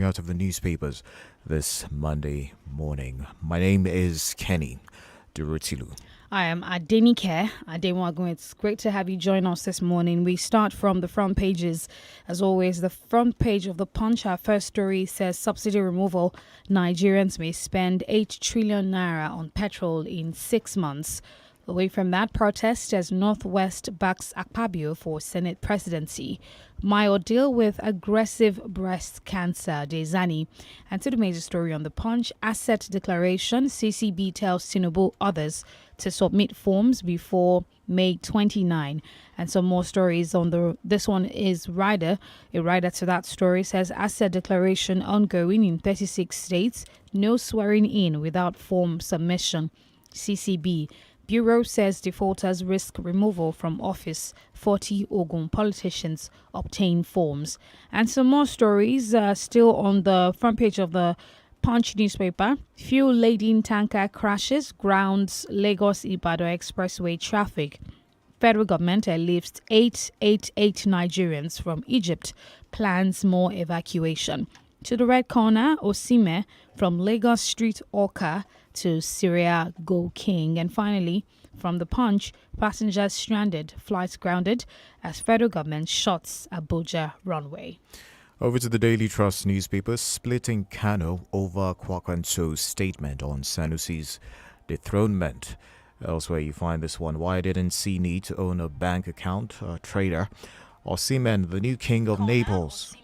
Out of the newspapers this Monday morning. My name is Kenny Durutilu. I am Adenike. Ademuwagun. It's great to have you join us this morning. We start from the front pages. As always, the front page of the Punch, our first story says subsidy removal. Nigerians may spend 8 trillion naira on petrol in 6 months. Away from that, protest as Northwest backs Akpabio for Senate presidency. My ordeal with aggressive breast cancer, Dezani. And to the major story on the Punch, asset declaration. CCB tells Tinubu others to submit forms before May 29. And some more stories on this one is Rider. A rider to that story says asset declaration ongoing in 36 states. No swearing in without form submission. CCB. Bureau says defaulters risk removal from office. 40 Ogun politicians obtain forms. And some more stories still on the front page of the Punch newspaper. Fuel-laden tanker crashes, grounds Lagos-Ibadan expressway traffic. Federal government lifts 888 Nigerians from Egypt. Plans more evacuation. To the red corner, Osime from Lagos Street Orca to Syria Go King. And finally, from the Punch, passengers stranded, flights grounded as federal government shuts Abuja runway. Over to the Daily Trust newspaper, splitting Kano over Kwakwanso's statement on Sanusi's dethronement. Elsewhere, you find this one. Why didn't C need to own a bank account? Trader. Osimhen, the new king of Naples.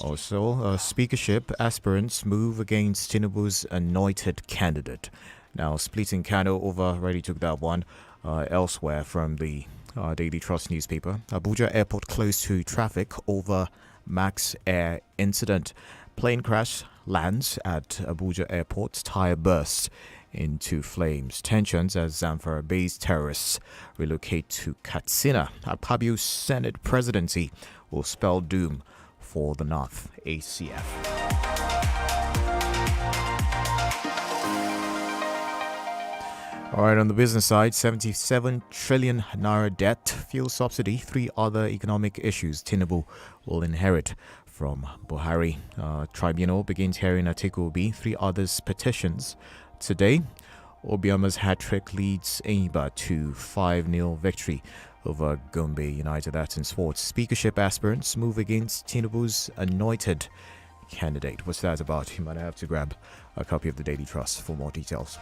Also, speakership aspirants move against Tinubu's anointed candidate. Now, splitting Kano over, already took that one. Elsewhere from the Daily Trust newspaper, Abuja airport closed to traffic over Max Air incident. Plane crash lands at Abuja airport, tire bursts into flames. Tensions as Zamfara-based terrorists relocate to Katsina. Akpabio's Senate presidency will spell doom for the North ACF. All right, on the business side, 77 trillion naira debt, fuel subsidy, 3 other economic issues Tinubu will inherit from Buhari. Tribunal begins hearing Atiku Obi, 3 others petitions today. Obiama's hat-trick leads Enyimba to 5-0 victory over Gombe United. That's in sports. Speakership aspirants move against Tinubu's anointed candidate. What's that about? You might have to grab a copy of the Daily Trust for more details.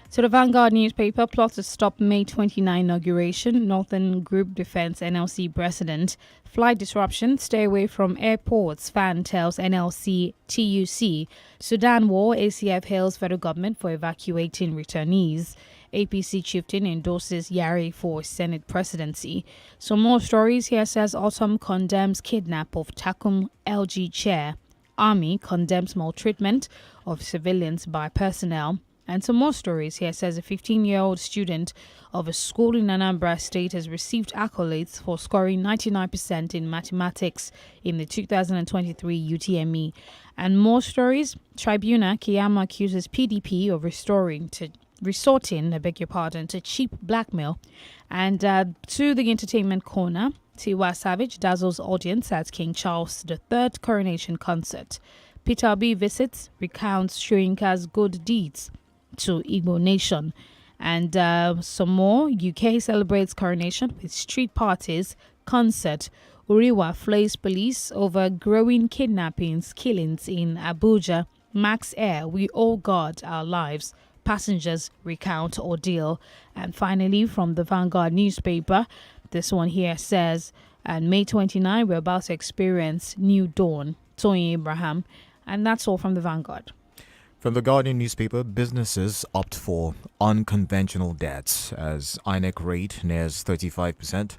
So the Vanguard newspaper plots to stop May 29 inauguration. Northern Group Defense NLC president. Flight disruption. Stay away from airports. Fan tells NLC TUC. Sudan war. ACF hails federal government for evacuating returnees. APC chieftain endorses Yari for Senate presidency. Some more stories here says Autumn condemns kidnap of Takum LG chair. Army condemns maltreatment of civilians by personnel. And some more stories here says a 15-year-old student of a school in Anambra State has received accolades for scoring 99% in mathematics in the 2023 UTME. And more stories, Tribunal Kiyama accuses PDP of resorting to cheap blackmail. And to the entertainment corner, Tiwa Savage dazzles audience at King Charles III coronation concert. Peter Obi visits, recounts Shoyinka's good deeds to Igbo nation. And some more, UK celebrates coronation with street parties, concert. Uriwa flays police over growing kidnappings, killings in Abuja. Max Air, we all guard our lives. Passengers recount ordeal. And finally, from the Vanguard newspaper, this one here says, and May 29, we're about to experience new dawn. Tony Abraham. And that's all from the Vanguard. From the Guardian newspaper, businesses opt for unconventional debts as INEC rate nears 35%.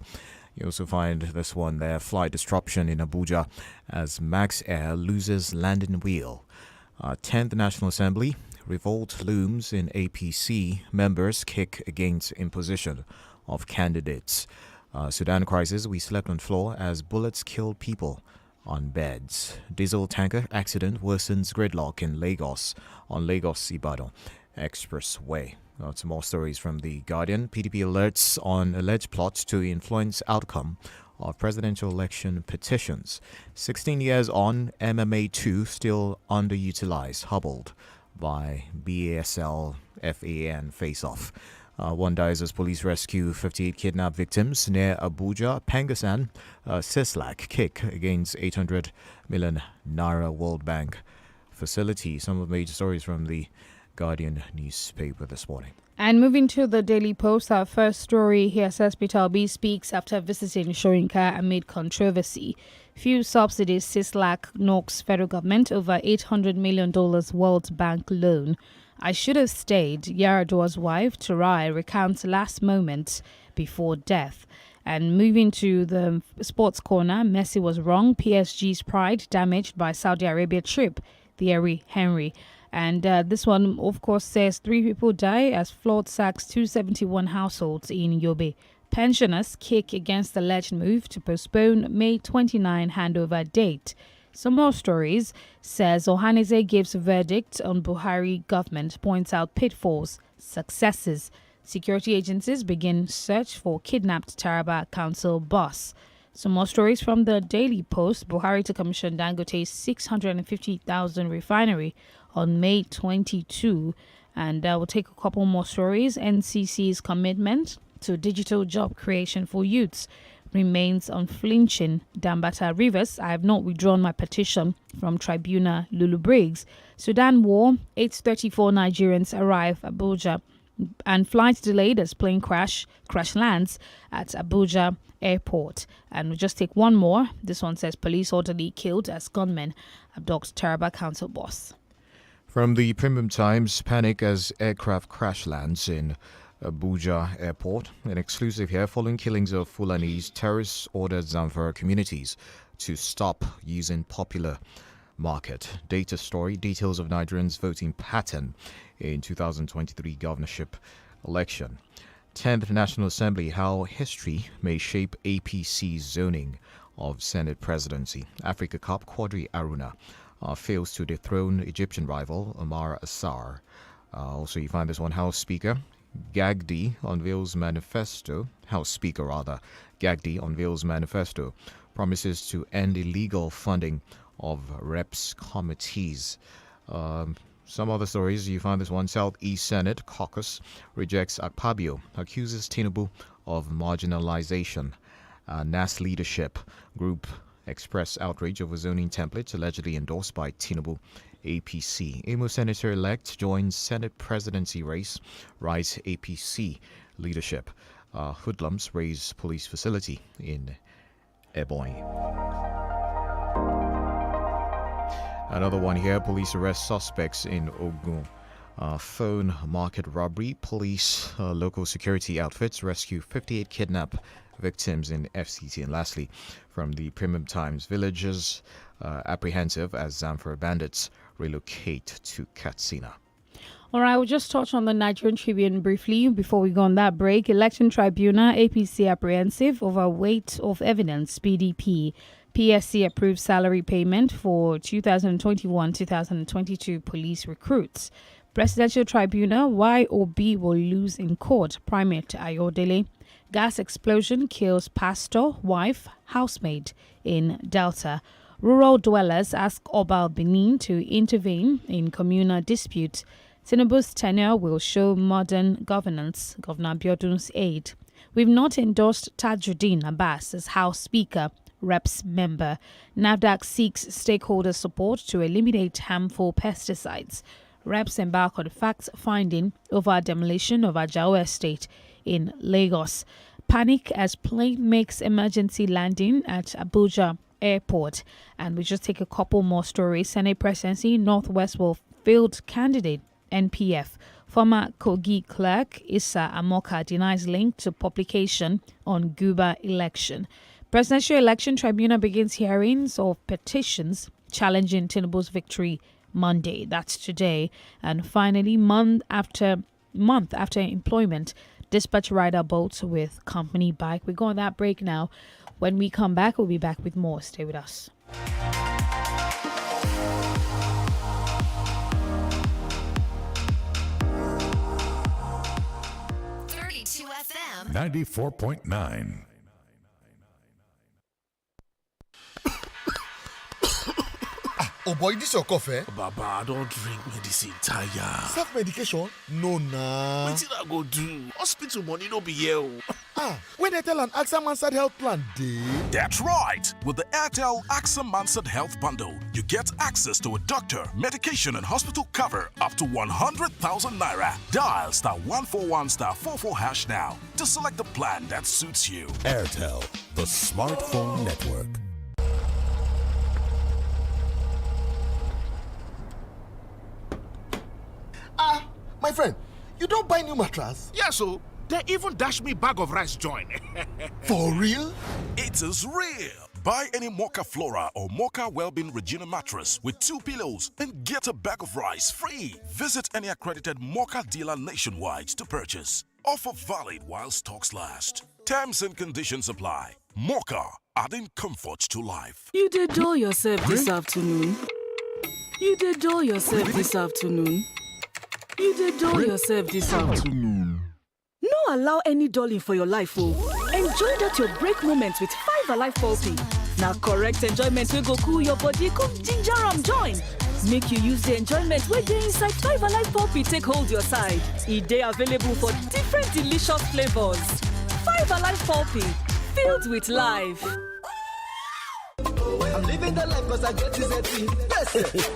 You also find this one there, flight disruption in Abuja as Max Air loses landing wheel. 10th National Assembly, revolt looms in APC, members kick against imposition of candidates. Sudan crisis, we slept on floor as bullets killed people on beds. Diesel tanker accident worsens gridlock in Lagos on Lagos-Ibadan Expressway. Some more stories from The Guardian. PDP alerts on alleged plots to influence outcome of presidential election petitions. 16 years on, MMA 2 still underutilized, hobbled by BASL FAN face-off. One dies as police rescue 58 kidnapped victims near Abuja. Pengasan, Sislak kick against 800 million Naira World Bank facility. Some of the major stories from the Guardian newspaper this morning. And moving to the Daily Post, our first story here says Peter Obi speaks after visiting Shoyinka amid controversy. Few subsidies Sislak knocks federal government over $800 million World Bank loan. I should have stayed. Yaradua's wife, Turai, recounts last moments before death. And moving to the sports corner, Messi was wrong. PSG's pride damaged by Saudi Arabia trip. Thierry Henry. And this one, of course, says 3 people die as flood sacks 271 households in Yobe. Pensioners kick against the alleged move to postpone May 29 handover date. Some more stories says Ohaneze gives verdict on Buhari government, points out pitfalls, successes. Security agencies begin search for kidnapped Taraba council boss. Some more stories from the Daily Post. Buhari to commission Dangote's 650,000 refinery on May 22. And we'll take a couple more stories. NCC's commitment to digital job creation for youths remains unflinching. Dambata Rivers, I have not withdrawn my petition from Tribunal Lulu Briggs. Sudan war, 834 Nigerians arrive Abuja. And flight delayed as plane crash lands at Abuja airport. And we'll just take one more. This one says police orderly killed as gunmen abduct Taraba council boss. From the Premium Times, panic as aircraft crash lands in Abuja airport. An exclusive here. Following killings of Fulanese, terrorists ordered Zamfara communities to stop using popular market. Data story, details of Nigerians' voting pattern in 2023 governorship election. 10th National Assembly, how history may shape APC's zoning of Senate presidency. Africa Cup, Quadri Aruna fails to dethrone Egyptian rival Omar Assar. Also, you find this one, House Speaker Gagdi unveils manifesto. House Speaker, Gagdi unveils manifesto, promises to end illegal funding of reps committees. Some other stories, you find this one, Southeast Senate caucus rejects Akpabio, accuses Tinubu of marginalization. NAS leadership group express outrage over zoning templates allegedly endorsed by Tinubu APC. Imo Senator-elect joins Senate presidency race, rise APC leadership. Hoodlums raise police facility in Ebonyi. Another one here, police arrest suspects in Ogun. Phone market robbery. Police local security outfits rescue 58 kidnapped victims in FCT. And lastly, from the Premium Times, villagers apprehensive as Zamfara bandits relocate to Katsina. All right, we'll just touch on the Nigerian Tribune briefly before we go on that break. Election Tribunal, APC apprehensive over weight of evidence, PDP. PSC approves salary payment for 2021-2022 police recruits. Presidential Tribunal, why OB will lose in court, Primate Ayodele. Gas explosion kills pastor, wife, housemaid in Delta. Rural dwellers ask Oba Benin to intervene in communal dispute. Tinubu's tenure will show modern governance, Governor Abiodun's aide. We've not endorsed Tajuddin Abbas as House Speaker, Reps member. NAFDAC seeks stakeholder support to eliminate harmful pesticides. Reps embark on fact-finding over demolition of Ajao Estate in Lagos. Panic as plane makes emergency landing at Abuja Airport. And we just take a couple more stories. Senate presidency, Northwest will field candidate, NPF. Former Kogi clerk Issa Amoka denies link to publication on Guba election. Presidential Election Tribunal begins hearings of petitions challenging Tinubu's victory Monday. That's today. And finally, month after employment, dispatch rider bolts with company bike. We go on that break now. When we come back, we'll be back with more. Stay with us. FM 94.9. Oh boy, this your cough, Baba, don't drink medicine, tire. Self-medication? No, nah. Wetin I go do? Hospital money no be here. When Airtel and AXA Mansard Health Plan dey. That's right. With the Airtel AXA Mansard Health Bundle, you get access to a doctor, medication, and hospital cover up to 100,000 naira. Dial *141 *44# now to select the plan that suits you. Airtel, the smartphone network. My friend, you don't buy new mattress? Yeah, so they even dash me bag of rice join. For real? It is real. Buy any Mocha Flora or Mocha Wellbeing Regina mattress with 2 pillows and get a bag of rice free. Visit any accredited Mocha dealer nationwide to purchase. Offer valid while stocks last. Terms and conditions apply. Mocha, adding comfort to life. You did dull yourself this afternoon. You did dull yourself this afternoon. You did dull yourself this afternoon. No allow any dulling for your life, oh. Enjoy that your break moment with 5 Alive Pulpy. Now correct enjoyment will go cool your body, come ginger and join. Make you use the enjoyment where they inside 5 Alive Pulpy take hold your side. They available for different delicious flavors. 5 Alive Pulpy, filled with life. I'm living the life because I get this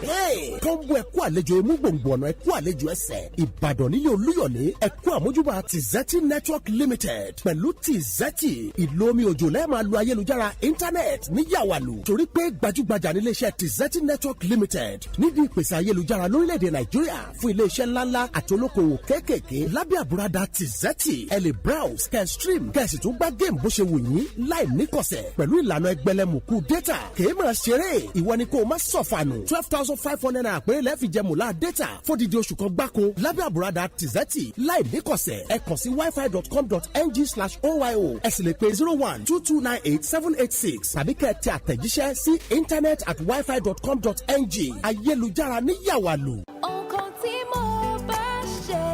Hey, kọ́ńbù ẹ̀kú àlejò emúgbòǹgbò ọ̀nà ẹ̀kú àlejò ẹsẹ̀ Ìbàdàn nílé Olúyọ̀lé ẹ̀kú àmójúbà Tizeti Network Limited pẹ̀lú Tizeti ìlò omi òjò lẹ́ẹ̀ máa lo ayélujára íńtánẹ́ẹ̀tì ní yàwàlù torí pé gbajúgbajà ní iléeṣẹ́ Tizeti Network Limited nídìí ìpèsè ayélujára lórílẹ̀‐èdè Nàìjíríà fún iléeṣẹ́ ńláńlá àti olókoòwò kéékèèké lábẹ́ àbúradà Tizeti ẹ lè browse kẹ́ stream kẹ́ sì tún gbá géèmù bó ṣe wù yín láì níkọ̀sẹ̀ pẹ̀lú ìlànà ẹgbẹ̀lẹ́mùkú data kèé máa ṣeré ìwọ ni kò má sọ̀fànù 12,500 naira péré lẹ́ẹ̀fì jẹ mùlá data fódìdí oṣù kan gbáko lábẹ́ àbúradà Tizeti láì níkọ̀sẹ̀ ẹ kàn sí wifi.com.ng/oyo ẹ sì lè pe 0122987886 tàbí kẹ́ ẹ tẹ àtẹ̀jíṣẹ́ sí internet@wifi.com.ng ayélujára ní yàwàlù. Nǹkan tí mo bá ṣe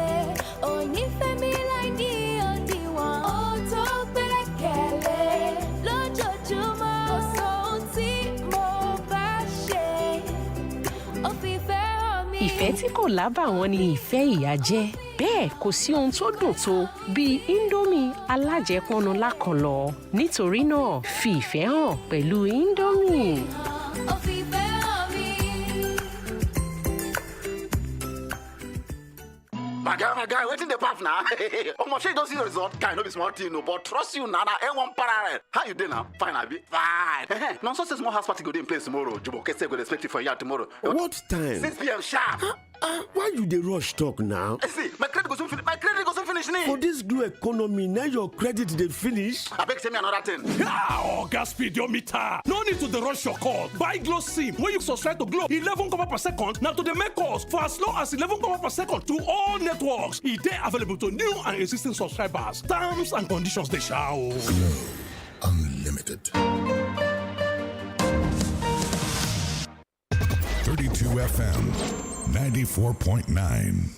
ò ní fẹ́ mi láì ní òdiwọ̀n. Ó tó gbẹ́kẹ̀lé lójoojúmọ́. Kò sóhun tí mo bá ṣe ó fi fẹ́ hàn mí. Ìfẹ́ tí kò lábàwọ́n ni ìfẹ́ ìyá jẹ́. Bẹ́ẹ̀ kò sí ohun tó dùn tó bíi Indomie alájẹpọnu lákọlọ. Nítorí náà, fi ìfẹ́ hàn pẹ̀lú Indomie. Ó fi fẹ́ hàn mí. My guy, waiting the path now. Almost you don't see the result. Guy, no be small thing, no, but trust you, Nana. A1 parallel. How you doing now? Fine, I be fine. Now, so small house party go in place tomorrow. Jubo Kese go expect you for you tomorrow. What time? 6 p.m. sharp. Why you dey rush talk now? See, my credit goes finish. My credit goes finish. For this glue economy, now your credit dey finish. I beg tell me another thing. Gas speedometer. No need to rush your call. Buy Glow SIM. When you subscribe to Glow, 11 copper per second. Now to the make calls for as low as 11 copper per second to all networks. It is available to new and existing subscribers. Terms and conditions they shall. Glow Unlimited. 32 FM 94.9.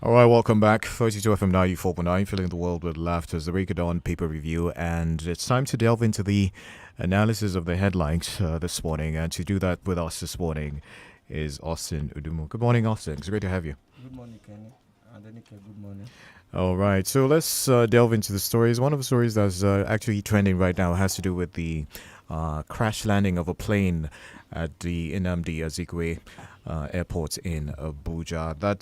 All right, welcome back. 32 FM 94.9, filling the world with laughter as the Break It On paper review. And it's time to delve into the analysis of the headlines this morning. And to do that with us this morning is Austin Udumu. Good morning, Austin. It's great to have you. Good morning, Kenny. Adenike, good morning. All right, so let's delve into the stories. One of the stories that's actually trending right now has to do with the crash landing of a plane at the Nnamdi Azikiwe airport in Abuja. That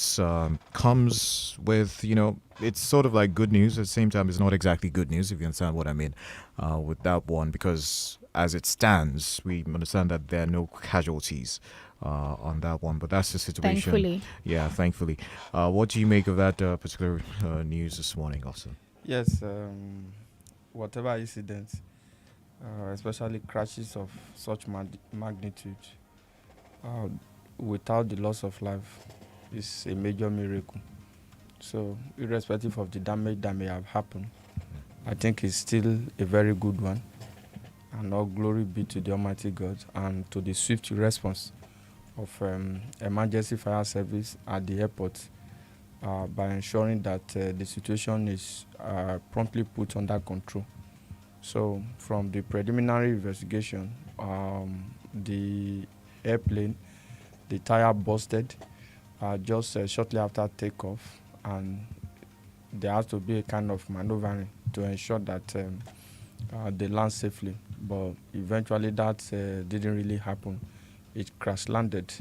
comes with, it's sort of like good news. At the same time, it's not exactly good news, if you understand what I mean, with that one, because as it stands, we understand that there are no casualties on that one, but that's the situation. Thankfully. Yeah, thankfully. What do you make of that particular news this morning, Austin? Yes, whatever incident, especially crashes of such magnitude, without the loss of life, is a major miracle. So irrespective of the damage that may have happened, I think it's still a very good one. And all glory be to the Almighty God and to the swift response of emergency fire service at the airport by ensuring that the situation is promptly put under control. So from the preliminary investigation, the airplane, the tire busted just shortly after takeoff, and there has to be a kind of maneuvering to ensure that they land safely. But eventually that didn't really happen. It crash landed.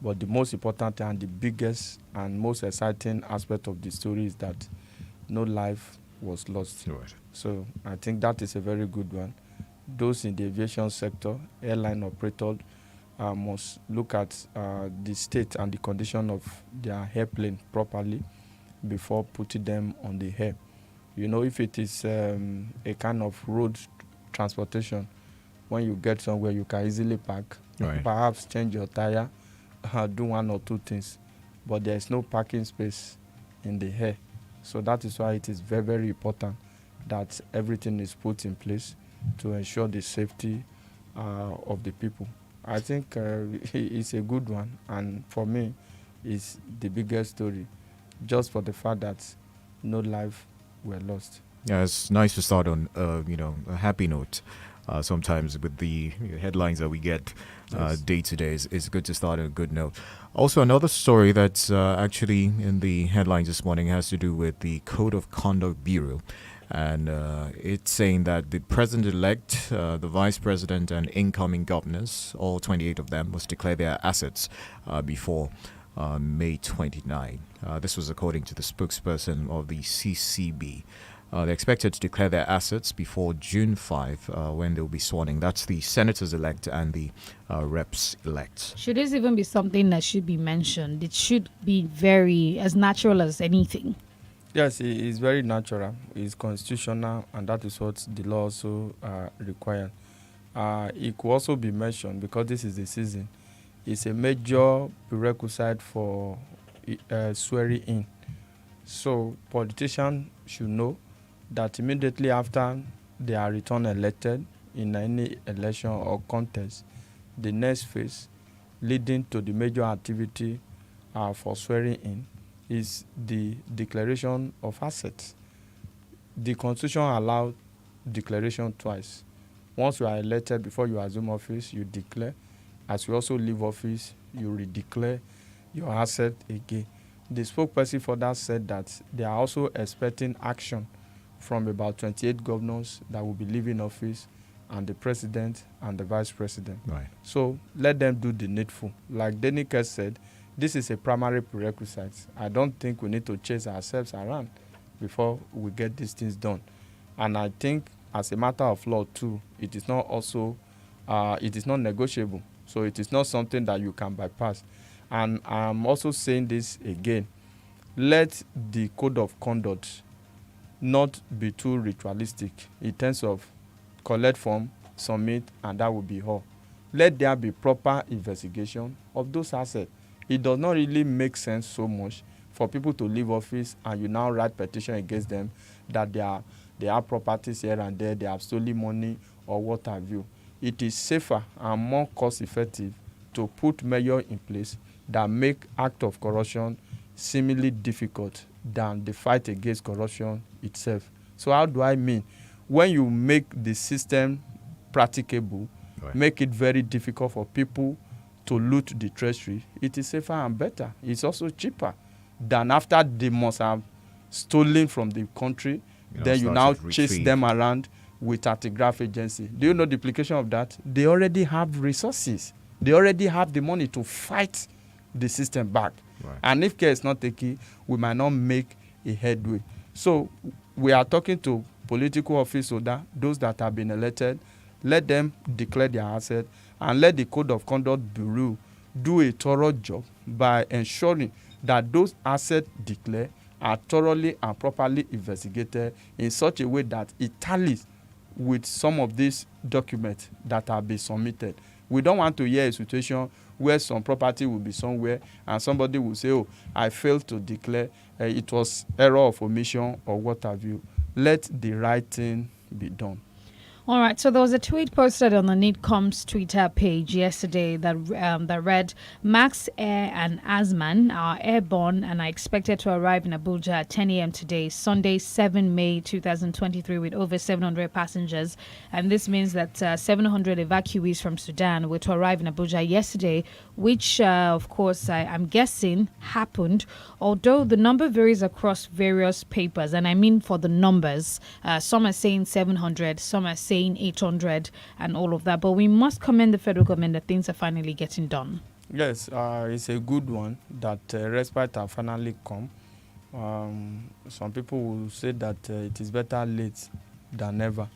But the most important and the biggest and most exciting aspect of the story is that no life was lost. Right. So I think that is a very good one. Those in the aviation sector, airline operators, must look at the state and the condition of their airplane properly before putting them on the air. You know, if it is a kind of road transportation, when you get somewhere you can easily park, Right. perhaps change your tire, do one or two things, but there is no parking space in the air. So that is why it is very, very important that everything is put in place to ensure the safety of the people. I think it's a good one, and for me, it's the biggest story, just for the fact that no life were lost. Yeah, it's nice to start on a happy note. Sometimes with the headlines that we get Yes. day to day, it's good to start on a good note. Also, another story that's actually in the headlines this morning has to do with the Code of Conduct Bureau. And it's saying that the president-elect, the vice president, and incoming governors, all 28 of them, must declare their assets before May 29. This was according to the spokesperson of the CCB. They're expected to declare their assets before June 5 when they'll be sworn in. That's the senators-elect and the reps-elect. Should this even be something that should be mentioned? It should be very as natural as anything. Yes, it is very natural. It's constitutional, and that is what the law also requires. It could also be mentioned because this is the season. It's a major prerequisite for swearing in. So politicians should know that immediately after they are returned elected in any election or contest, the next phase leading to the major activity for swearing in is the declaration of assets. The Constitution allows declaration twice. Once you are elected, before you assume office, you declare. As you also leave office, you redeclare your asset again. The spokesperson for that said that they are also expecting action from about 28 governors that will be leaving office, and the president and the vice president. Right. So let them do the needful. Like Adenike said, this is a primary prerequisite. I don't think we need to chase ourselves around before we get these things done. And I think as a matter of law too, it is not also, it is not negotiable. So it is not something that you can bypass. And I'm also saying this again. Let the code of conduct not be too ritualistic in terms of collect form, submit, and that will be all. Let there be proper investigation of those assets. It does not really make sense so much for people to leave office and you now write petition against them that they have properties here and there, they have stolen money or what have you. It is safer and more cost effective to put measures in place that make act of corruption seemingly difficult than the fight against corruption itself. So how do I mean? When you make the system practicable, Right. make it very difficult for people to loot the treasury, it is safer and better. It's also cheaper than after they must have stolen from the country, then you start now to chase retrieve. them around with anti-graft agency. Do you know the implication of that? They already have resources. They already have the money to fight the system back. Right. And if care is not taken, we might not make a headway. So we are talking to political office holders, those that have been elected. Let them declare their assets and let the Code of Conduct Bureau do a thorough job by ensuring that those assets declared are thoroughly and properly investigated in such a way that it tallies with some of these documents that have been submitted. We don't want to hear a situation where some property will be somewhere and somebody will say, oh, I failed to declare, it was error of omission or what have you. Let the right thing be done. All right, so there was a tweet posted on the NITCOM's Twitter page yesterday that read, Max Air and Asman are airborne and are expected to arrive in Abuja at 10 a.m. today, Sunday, 7 May 2023, with over 700 passengers. And this means that 700 evacuees from Sudan were to arrive in Abuja yesterday, which, of course, I'm guessing happened, although the number varies across various papers. And I mean for the numbers, some are saying 700, some are saying 800 and all of that, but we must commend the federal government that things are finally getting done. Yes, it's a good one that respite have finally come. Some people will say that it is better late than never,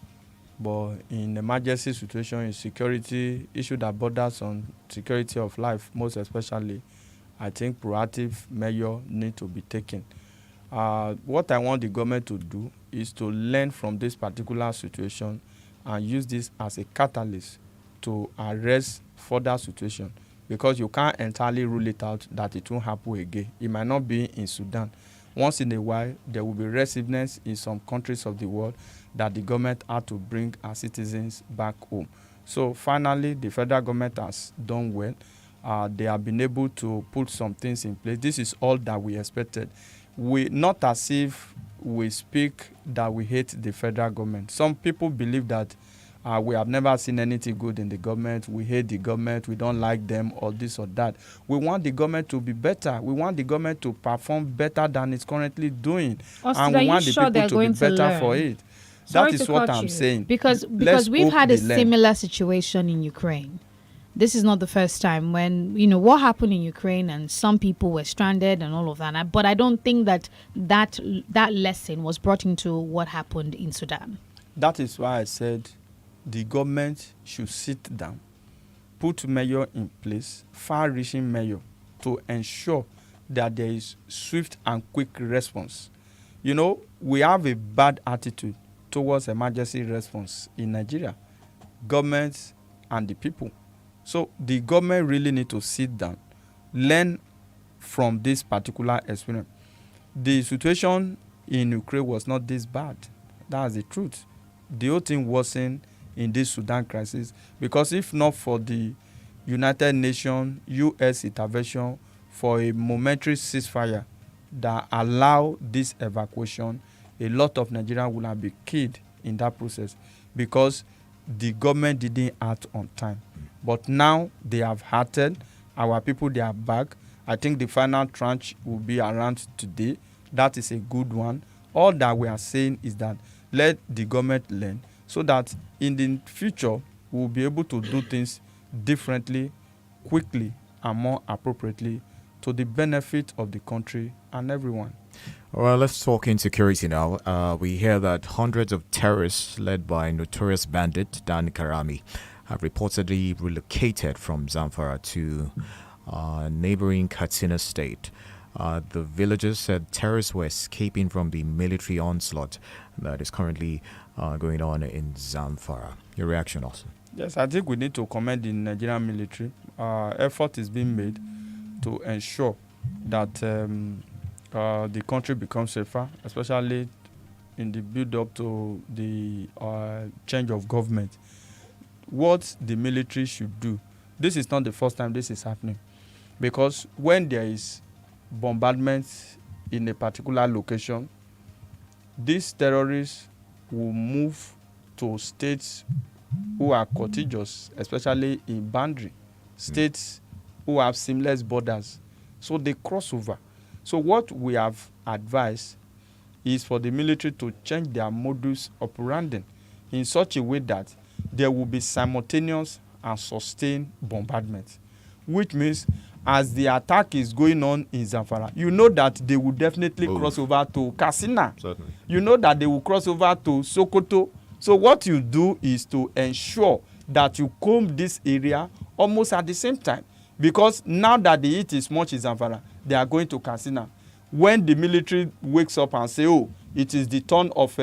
but in emergency situation, in security issue that borders on security of life, most especially, I think proactive measures need to be taken. What I want the government to do is to learn from this particular situation and use this as a catalyst to arrest further situation, because you can't entirely rule it out that it won't happen again. It might not be in Sudan. Once in a while, there will be resistance in some countries of the world that the government had to bring our citizens back home. So finally, the federal government has done well. They have been able to put some things in place. This is all that we expected. Not as if we speak that we hate the federal government. Some people believe that we have never seen anything good in the government, we hate the government, we don't like them, or this or that. We want the government to be better. We want the government to perform better than it's currently doing. And we want the people to be better for it. That is what I'm saying. Because we've had a similar situation in Ukraine. This is not the first time when, what happened in Ukraine and some people were stranded and all of that. But I don't think that lesson was brought into what happened in Sudan. That is why I said the government should sit down, put measures in place, far-reaching measures to ensure that there is swift and quick response. We have a bad attitude towards emergency response in Nigeria, government and the people. So the government really need to sit down, learn from this particular experience. The situation in Ukraine was not this bad. That's the truth. The whole thing worsened in this Sudan crisis, because if not for the United Nations, U.S. intervention for a momentary ceasefire that allow this evacuation, a lot of Nigerians would have been killed in that process, because the government didn't act on time. But now they have acted. Our people, they are back. I think the final tranche will be around today. That is a good one. All that we are saying is that let the government learn, so that in the future we'll be able to do things differently, quickly, and more appropriately to the benefit of the country and everyone. Well, let's talk insecurity now. We hear that hundreds of terrorists led by notorious bandit Dan Karami have reportedly relocated from Zamfara to neighboring Katsina state. The villagers said terrorists were escaping from the military onslaught that is currently going on in Zamfara. Your reaction, also? Yes, I think we need to commend the Nigerian military. Effort is being made to ensure that the country becomes safer, especially in the build-up to the change of government. What the military should do, this is not the first time this is happening, because when there is bombardment in a particular location, these terrorists will move to states who are contiguous, especially in boundary states who have seamless borders. So they cross over. So what we have advised is for the military to change their modus operandi in such a way that there will be simultaneous and sustained bombardment, which means as the attack is going on in Zamfara, you know that they will definitely cross over to Katsina. Certainly. You know that they will cross over to Sokoto. So what you do is to ensure that you comb this area almost at the same time, because now that the heat is much in Zamfara, they are going to Katsina. When the military wakes up and say, oh, it is the turn of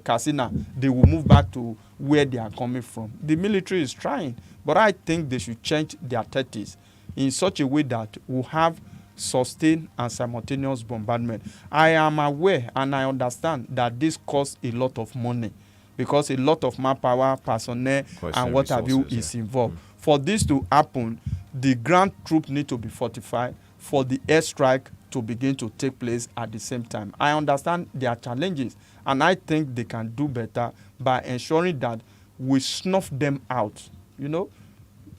Katsina, they will move back to where they are coming from. The military is trying, But I think they should change their tactics in such a way that we have sustained and simultaneous bombardment. I am aware and I understand that this costs a lot of money because a lot of manpower, personnel, and what have you is involved. For this to happen, the ground troop need to be fortified for the airstrike to begin to take place at the same time. I understand their challenges, and I think they can do better by ensuring that we snuff them out. You know,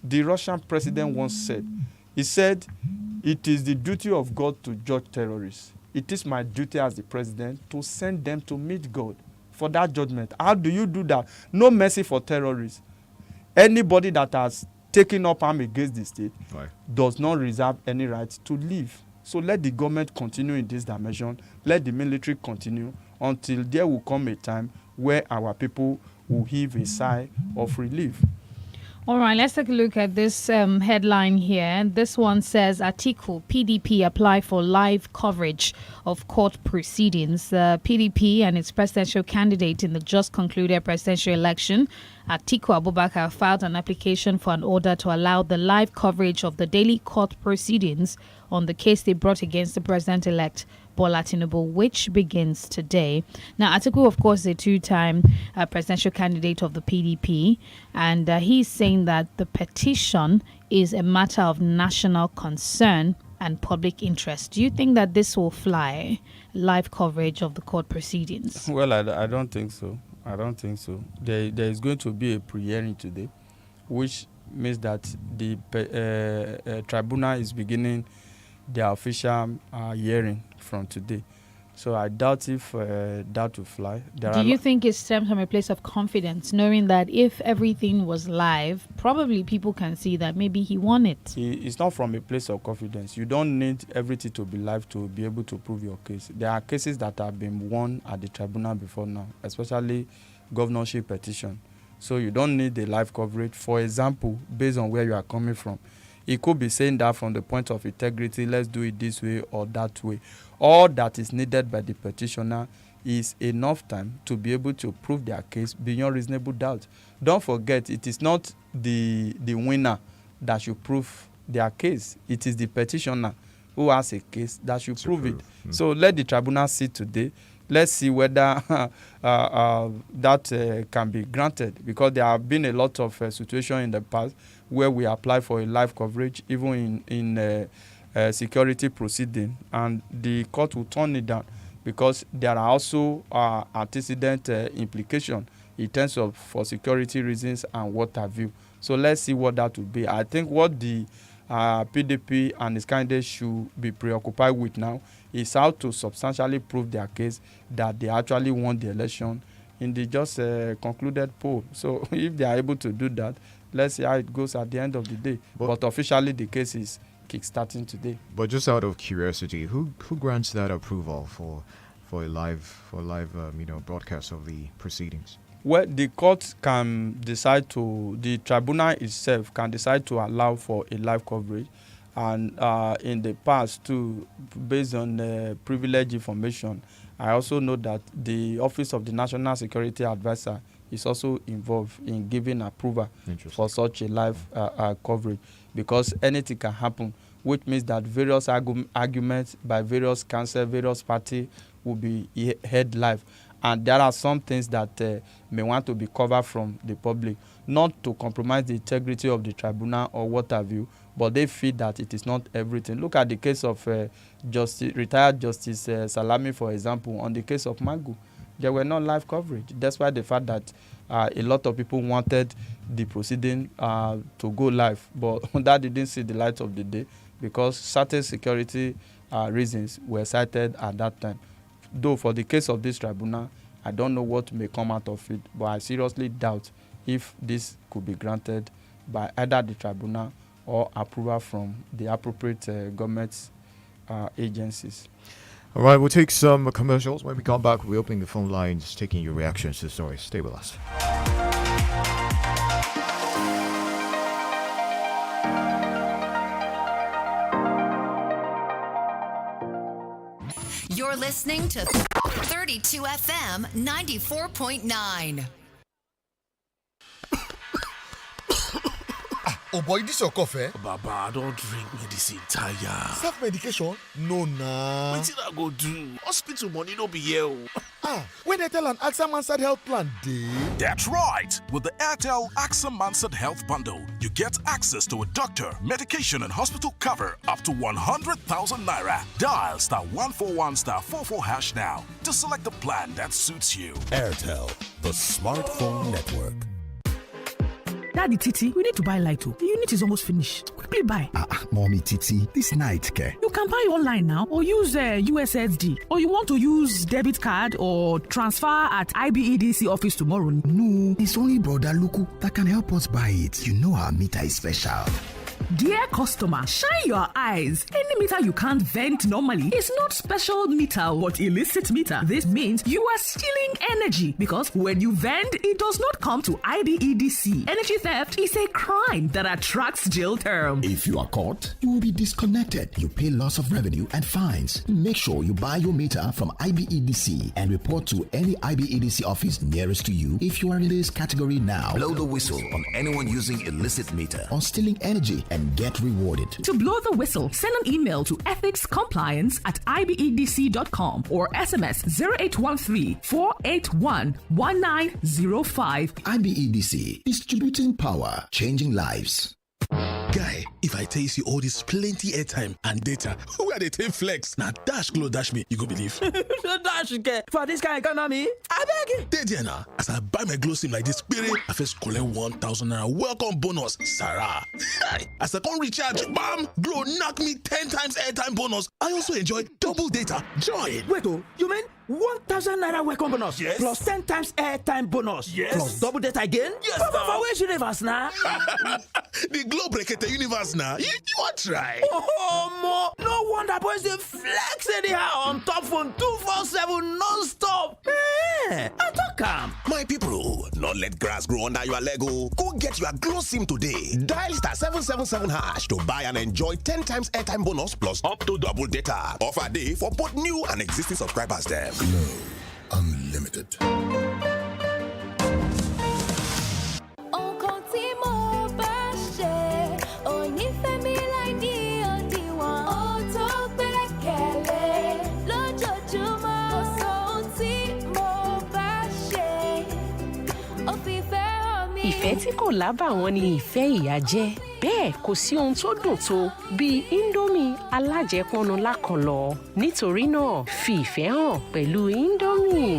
the Russian president once said, he said, it is the duty of God to judge terrorists. It is my duty as the president to send them to meet God for that judgment. How do you do that? No mercy for terrorists. Anybody that has taken up arm against the state does not reserve any right to live. So let the government continue in this dimension. Let the military continue until there will come a time where our people will heave a sigh of relief. All right, let's take a look at this headline here. This one says, Atiku, PDP apply for live coverage of court proceedings. The PDP and its presidential candidate in the just concluded presidential election, Atiku Abubakar, filed an application for an order to allow the live coverage of the daily court proceedings on the case they brought against the president-elect Bola Tinubu, which begins today. Now, Atiku, of course, is a two-time presidential candidate of the PDP, and he's saying that the petition is a matter of national concern and public interest. Do you think that this will fly, live coverage of the court proceedings? Well, I don't think so. I don't think so. There is going to be a pre-hearing today, which means that the tribunal is beginning their official hearing from today. So I doubt if that will fly. Do you think it stems from a place of confidence, knowing that if everything was live, probably people can see that maybe he won it? It's not from a place of confidence. You don't need everything to be live to be able to prove your case. There are cases that have been won at the tribunal before now, especially governorship petition. So you don't need the live coverage. For example, based on where you are coming from, he could be saying that from the point of integrity, let's do it this way or that way. All that is needed by the petitioner is enough time to be able to prove their case beyond reasonable doubt. Don't forget, it is not the winner that should prove their case. It is the petitioner who has a case that should prove it. So let the tribunal sit today. Let's see whether that can be granted, because there have been a lot of situations in the past where we apply for a live coverage, even in security proceeding, and the court will turn it down because there are also antecedent implications in terms of for security reasons and what have you. So let's see what that will be. I think what the PDP and its candidates should be preoccupied with now is how to substantially prove their case that they actually won the election in the just concluded poll. So if they are able to do that, let's see how it goes at the end of the day. But officially, the case is kickstarting today. But just out of curiosity, who grants that approval for a live broadcast of the proceedings? Well, the court can decide to, the tribunal itself can decide to allow for a live coverage. And in the past, too, based on privileged information, I also know that the Office of the National Security Advisor is also involved in giving approval for such a live coverage, because anything can happen, which means that various arguments by various council, various parties will be heard live. And there are some things that may want to be covered from the public, not to compromise the integrity of the tribunal or what have you, but they feel that it is not everything. Look at the case of retired Justice Salami, for example. On the case of Magu, there were no live coverage. That's why the fact that a lot of people wanted the proceeding to go live, but that didn't see the light of the day because certain security reasons were cited at that time. Though for the case of this tribunal, I don't know what may come out of it, but I seriously doubt if this could be granted by either the tribunal or approval from the appropriate government agencies. All right, we'll take some commercials. When we come back, we're opening the phone lines, taking your reactions to the story. Stay with us. You're listening to 32 FM 94.9. Oh boy, this your cough, Baba, I don't drink medicine tire. Self-medication? No, nah. Wetin I go do? Hospital money no be here. When Airtel and AXA Mansard Health Plan dey. That's right. With the Airtel AXA Mansard Health Bundle, you get access to a doctor, medication, and hospital cover up to 100,000 naira. Dial *141*44# now to select the plan that suits you. Airtel, the smartphone network. Daddy Titi, we need to buy light. The unit is almost finished. Quickly buy. Mommy Titi, this night, care. You can buy online now or use USSD. Or you want to use debit card or transfer at IBEDC office tomorrow? No, it's only Brother Luku that can help us buy it. You know our meter is special. Dear customer, shine your eyes. Any meter you can't vent normally is not special meter but illicit meter. This means you are stealing energy because when you vent, it does not come to IBEDC. Energy theft is a crime that attracts jail term. If you are caught, you will be disconnected. You pay loss of revenue and fines. Make sure you buy your meter from IBEDC and report to any IBEDC office nearest to you if you are in this category now. Blow the whistle on anyone using illicit meter on stealing energy and get rewarded. To blow the whistle, send an email to ethicscompliance@ibedc.com or SMS 0813-481-1905. IBEDC, distributing power, changing lives. Guy, if I tell you all this plenty airtime and data, where they take flex? Now dash glow dash me, you go believe. Dash get for this kind of economy. I beg you. Dey now, as I buy my glow sim like this, spirit, I first collect 1,000 naira welcome bonus, Sarah. As I come recharge, bam, glow knock me 10 times airtime bonus. I also enjoy double data. Join. Wait, you mean 1,000 naira welcome bonus? Yes. Plus 10 times airtime bonus? Yes. Plus double data again? Yes. For which universe now? The glow break the universe now. You want try? Oh, no wonder boys they flex anyhow on top phone 247 non-stop. I talk My people, not let grass grow under your Lego. Go get your glow sim today. Dial *777# to buy and enjoy 10 times airtime bonus plus up to double data. Offer day for both new and existing subscribers there. Glow Unlimited. Ìfẹ́ tí kò lábàwọ́n ni ìfẹ́ ìyá jẹ́. Bẹ́ẹ̀ kò sí ohun tó dùn tó bíi Indomie alájẹpọnu lákànlọ́. Nítorí náà, fi ìfẹ́ hàn pẹ̀lú Indomie.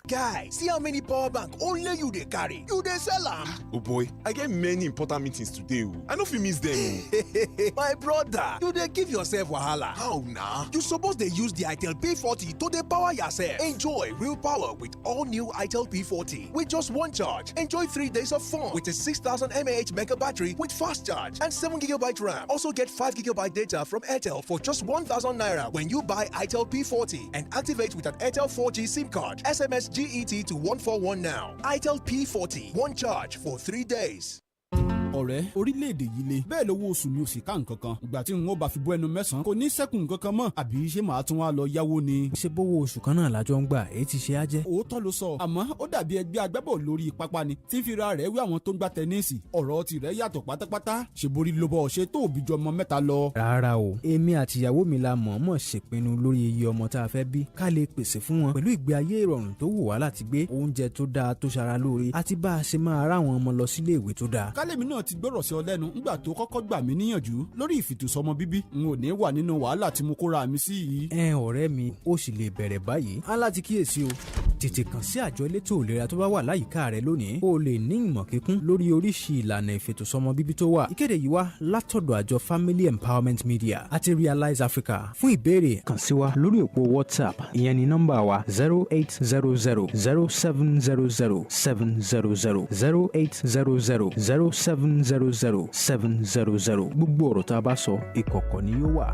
Guy, see how many power bank only you dey carry. You dey sell am. Oh boy, I get many important meetings today. I no fit miss them. My brother, you dey give yourself wahala. How na? You suppose dey use the INT'L P40 to dey power yourself. Enjoy real power with all new INT'L P40. With just one charge, enjoy 3 days of fun with a 6,000 mAh mega battery with fast charge and 7 GB RAM. Also get 5 GB data from Airtel for just 1,000 naira when you buy INT'L P40 and activate with an Airtel 4G SIM card. SMS GET to 141 now. INT'L P40, one charge for 3 days. ọ̀rẹ́ orílẹ̀-èdè yìí le bẹ́ẹ̀ lówó oṣù mi ò sì ká nǹkan kan ìgbà tí n ó bá fi bọ́ ẹnu mẹ́sàn-án kò ní sẹ́kùn nǹkan kan mọ́ àbí ṣé màá tún wá lọ yáwó ni. ṣé bówó oṣù kan náà lájọ ń gbà èyí ti ṣe á jẹ́. òótọ́ ló sọ àmọ́ ó dàbí ẹgbẹ́ agbábọ̀ lórí pápá ni tí ń fira rẹ̀ wí àwọn tó ń gbá tẹníìsì ọ̀rọ̀ tirẹ̀ yàtọ̀ pátápátá ṣèborí ló bọ̀ ṣe tó òbí ju ọmọ mẹ́ta lọ. rárá o èmi àtìyàwó mi la mọ̀ọ́mọ̀ ṣèpinnu lórí iye ọmọ tá a fẹ́ bí ká lè pèsè fún wọn pẹ̀lú ìgbé ayé ìrọ̀rùn tó wù wá láti gbé oúnjẹ tó dáa tó ṣara lóore àti bá a ṣe máa ráwọn ọmọ lọ sílé ìwé tó dáa. kálẹ̀mí náà ti gbọ́rọ̀ sí ọ lẹ́nu ńgbà tó kọ́kọ́ gbà mí níyànjú lórí ìfètòsọ́mọ bíbí n ò ní wà nínú wàhálà tí mo kóra mi sí yìí. ọ̀rẹ́ mi ó sì lè bẹ̀rẹ̀ báyìí á láti kíyèsí o tètè kàn sí àjọ elétò ìlera tó bá wà láyìíká rẹ lónìí o lè ní ìmọ̀ kíkún lórí oríṣi ìlànà ìfètòsọ́mọ bíbí tó wà. ìkéde yìí wá látọ̀dọ̀ àjọ Family Empowerment Media àti Realize Africa. fún ìbéèrè kàn sí wa lórí òpó WhatsApp ìyẹn ní nọ́mbà wa 0800-0700-700 0800-0700-700 gbogbo ọ̀rọ̀ tá a bá sọ ìkọ̀kọ̀ ni yóò wà.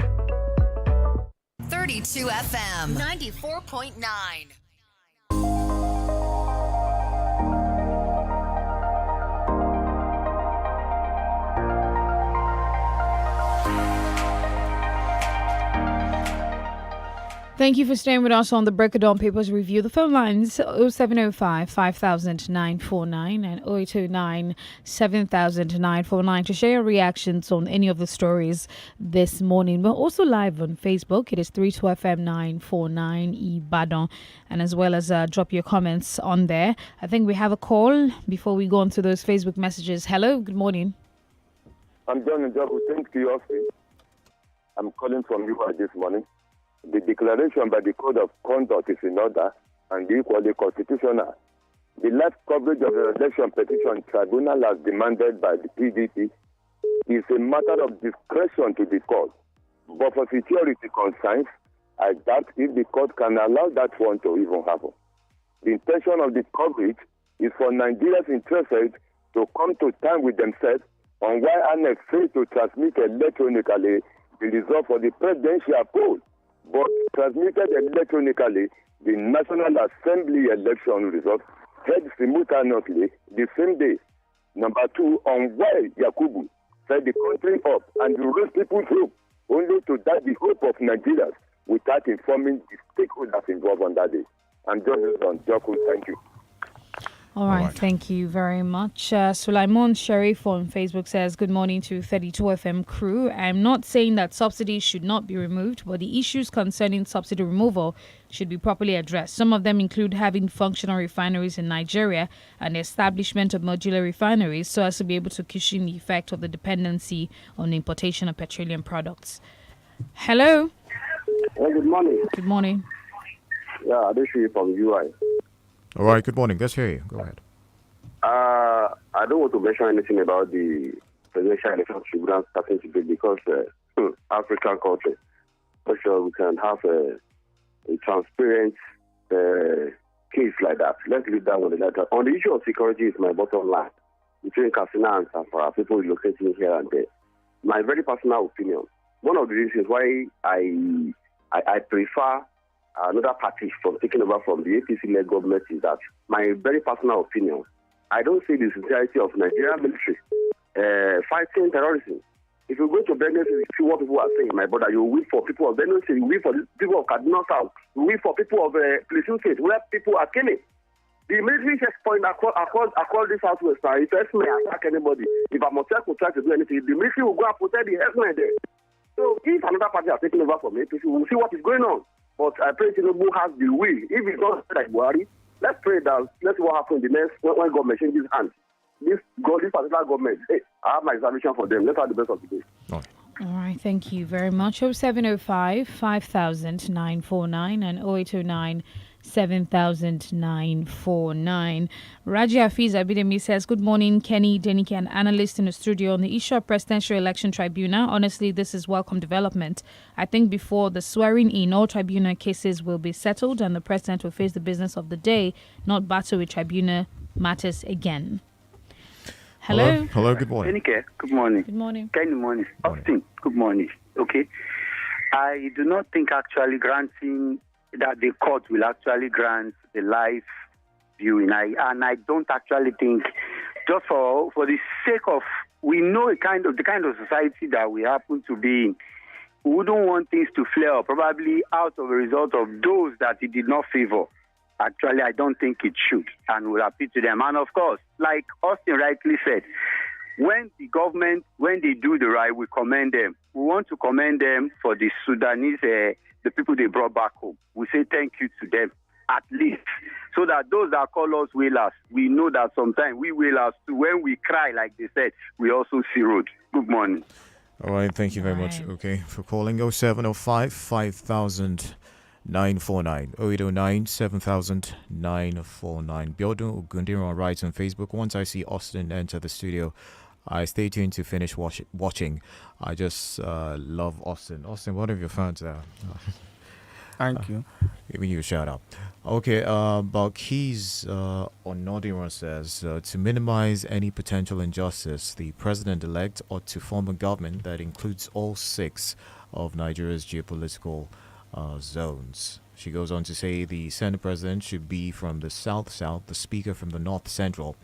32 FM 94.9. Thank you for staying with us on the Break of Dawn Papers Review. The phone lines 0705 5949 and 0829 7949 to share your reactions on any of the stories this morning. We're also live on Facebook. It is 32FM 949 Ibadan, and as well as drop your comments on there. I think we have a call before we go on to those Facebook messages. Hello, good morning. I'm John Njoku. Thank you, Austin. I'm calling from you this morning. The declaration by the Code of Conduct is in order and equally constitutional. The live coverage of the election petition tribunal as demanded by the PDP is a matter of discretion to the court. But for security concerns, I doubt if the court can allow that one to even happen. The intention of the coverage is for Nigeria's interested to come to terms with themselves on why INEC failed to transmit electronically the result for the presidential poll, but transmitted electronically the National Assembly election results held simultaneously the same day. Number two, on why Yakubu set the country up and raise people's hope, only to die the hope of Nigerians without informing the stakeholders involved on that day. I'm John Joku. Thank you. All right, thank you very much. Sulaiman Sharif on Facebook says, good morning to 32FM crew. I'm not saying that subsidies should not be removed, but the issues concerning subsidy removal should be properly addressed. Some of them include having functional refineries in Nigeria and the establishment of modular refineries so as to be able to cushion the effect of the dependency on the importation of petroleum products. Hello. Well, good morning. Good morning. Yeah, this is from UI. All right, good morning. Let's hear you. Go ahead. I don't want to mention anything about the presidential election tribunal starting today because African country, for sure we can have a transparent case like that. Let's leave that one later. On the issue of security is my bottom line between Katsina and Zamfara, people relocating here and there. My very personal opinion. One of the reasons why I prefer another party from taking over from the APC-led government is that my very personal opinion, I don't see the sincerity of Nigerian military fighting terrorism. If you go to Benue State, you see what people are saying, my brother. You weep for people of Benue State, you weep for the people of Kaduna South, you weep for people of Plateau State, where people are killing. The military checkpoint across the southwest, if herdsmen attack anybody, if Amotekun try to do anything, the military will go and protect the herdsmen there. So if another party are taking over from APC, we'll see what is going on. But I pray Tinubu has the will. If it's not like Buhari, let's pray that let's see what happens in the next when government changes hands. This particular government, hey, I have my reservation for them. Let's have the best of the day. All right, thank you very much. 0705 5949 and 0809 7949. Raji Hafiz Abidemi says, good morning, Kenny, Adenike, an analyst in the studio on the issue of Presidential Election Tribunal. Honestly, this is welcome development. I think before the swearing in, all tribunal cases will be settled and the president will face the business of the day, not battle with tribunal matters again. Hello. Hello, good morning. Adenike, good morning. Good morning. Kenny, morning. Austin, good morning. Okay. I do not think actually granting that the court will actually grant the live viewing. And I don't actually think, just for the sake of, we know the kind of society that we happen to be in, we wouldn't want things to flare up, probably out of a result of those that it did not favor. Actually, I don't think it should, and will appeal to them. And of course, like Austin rightly said, when the government, when they do the right, we commend them. We want to commend them for the Sudanese, the people they brought back home. We say thank you to them, at least, so that those that call us wailers, we know that sometimes we wailers too. When we cry, like they said, we also see road. Good morning. All right, thank you very much. Okay, for calling 0705 5000 949 0809 7949. Biodun Ogundiro writes on Facebook, once I see Austin enter the studio, I stay tuned to finish watching. I just love Austin. Austin, one of your fans there. Thank you. Giving you a shout out. Okay, Balkis Onodiran says, to minimize any potential injustice, the president-elect ought to form a government that includes all 6 of Nigeria's geopolitical zones. She goes on to say the Senate President should be from the South-South, the Speaker from the North-Central,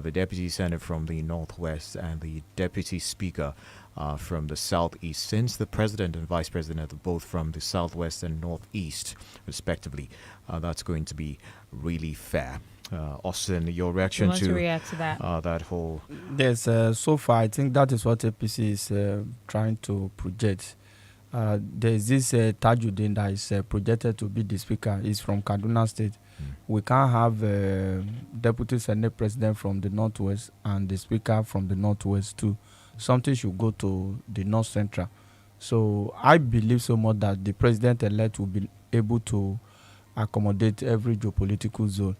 the Deputy Senate from the Northwest, and the Deputy Speaker from the southeast, since the president and vice president are both from the southwest and northeast, respectively. That's going to be really fair. Austin, your reaction to react to that? That whole... Yes, so far I think that is what APC is trying to project. There is this Tajuddin that is projected to be the speaker. He's from Kaduna State. We can't have Deputy Senate President from the Northwest and the Speaker from the Northwest too. Something should go to the North Central. So I believe so much that the President-elect will be able to accommodate every geopolitical zone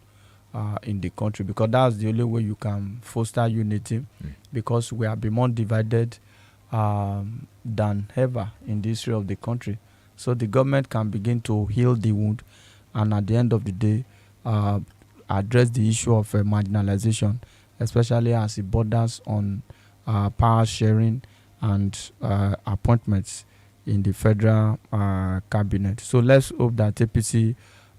in the country, because that's the only way you can foster unity, because we have been more divided than ever in the history of the country. So the government can begin to heal the wound, and at the end of the day address the issue of marginalization, especially as it borders on power sharing and appointments in the federal cabinet. So let's hope that APC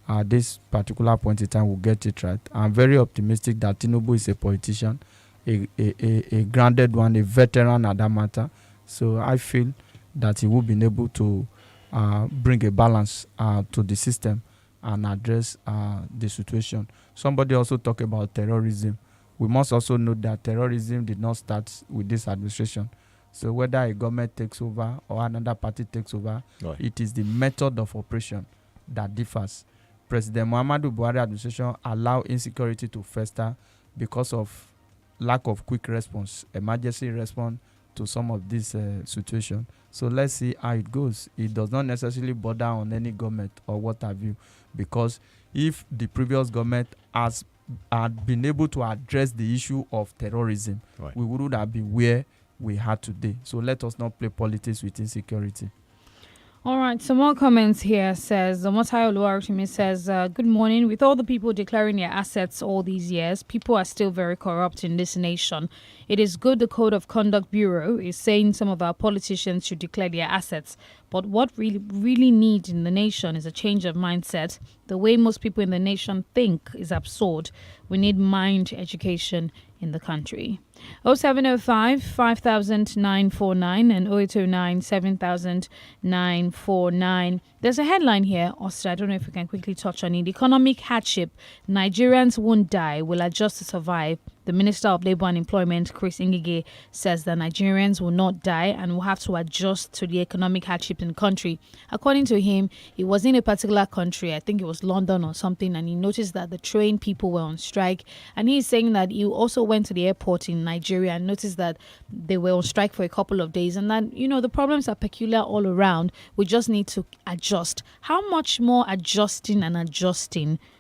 at this particular point in time will get it right. I'm very optimistic that Tinubu is a politician, a grounded one, a veteran at that matter. So I feel that he will be able to bring a balance to the system and address the situation. Somebody also talked about terrorism. We must also note that terrorism did not start with this administration. So whether a government takes over or another party takes over, it is the method of operation that differs. President Muhammadu Buhari administration allowed insecurity to fester because of lack of quick response, emergency response to some of this situation. So let's see how it goes. It does not necessarily border on any government or what have you, because if the previous government had been able to address the issue of terrorism, we would have been where we are today. So let us not play politics with insecurity. All right, some more comments here. Says Omotayo Oluwarotimi says, good morning. With all the people declaring their assets all these years, people are still very corrupt in this nation. It is good the Code of Conduct Bureau is saying some of our politicians should declare their assets. But what really needs in the nation is a change of mindset. The way most people in the nation think is absurd. We need mind education in the country. 0705 5949 and 0809 7949. There's a headline here, Oster. I don't know if we can quickly touch on it. Economic hardship. Nigerians won't die, will adjust to survive. The Minister of Labour and Employment, Chris Ngige, says that Nigerians will not die and will have to adjust to the economic hardship in the country. According to him, he was in a particular country, I think it was London or something, and he noticed that the train people were on strike. And he's saying that he also went to the airport in Nigeria and noticed that they were on strike for a couple of days, and that, you know, the problems are peculiar all around. We just need to adjust. How much more adjusting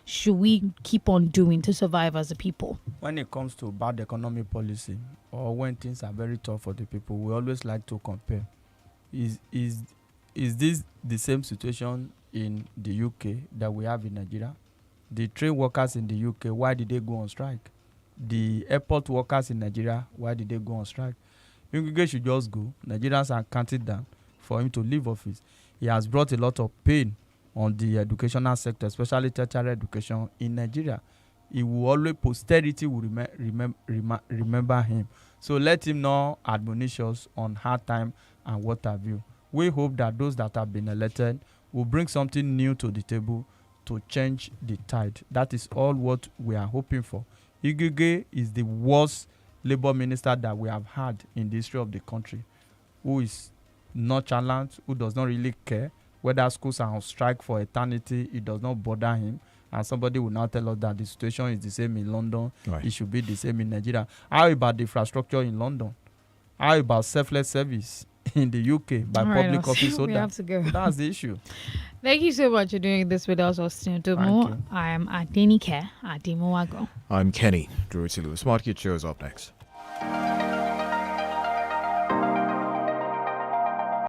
should we keep on doing to survive as a people? When it comes to bad economic policy, or when things are very tough for the people, we always like to compare. Is this the same situation in the UK that we have in Nigeria? The train workers in the UK, why did they go on strike? The airport workers in Nigeria, why did they go on strike? Ngige should just go. Nigerians are counted down for him to leave office. He has brought a lot of pain on the educational sector, especially tertiary education in Nigeria. He will always, posterity will remember him. So let him not admonish us on hard time and what have you. We hope that those that have been elected will bring something new to the table to change the tide. That is all what we are hoping for. Ngige is the worst labor minister that we have had in the history of the country, who is nonchalant, who does not really care whether schools are on strike for eternity. It does not bother him. And somebody will now tell us that the situation is the same in London. It should be the same in Nigeria. How about the infrastructure in London? How about selfless service in the UK by public office holder? We have to go. That's the issue. Thank you so much for doing this with us, Austin Odomo. I am Adenike Ademuwagun. I'm Kenny Durutilu. Smart Kid Show is up next.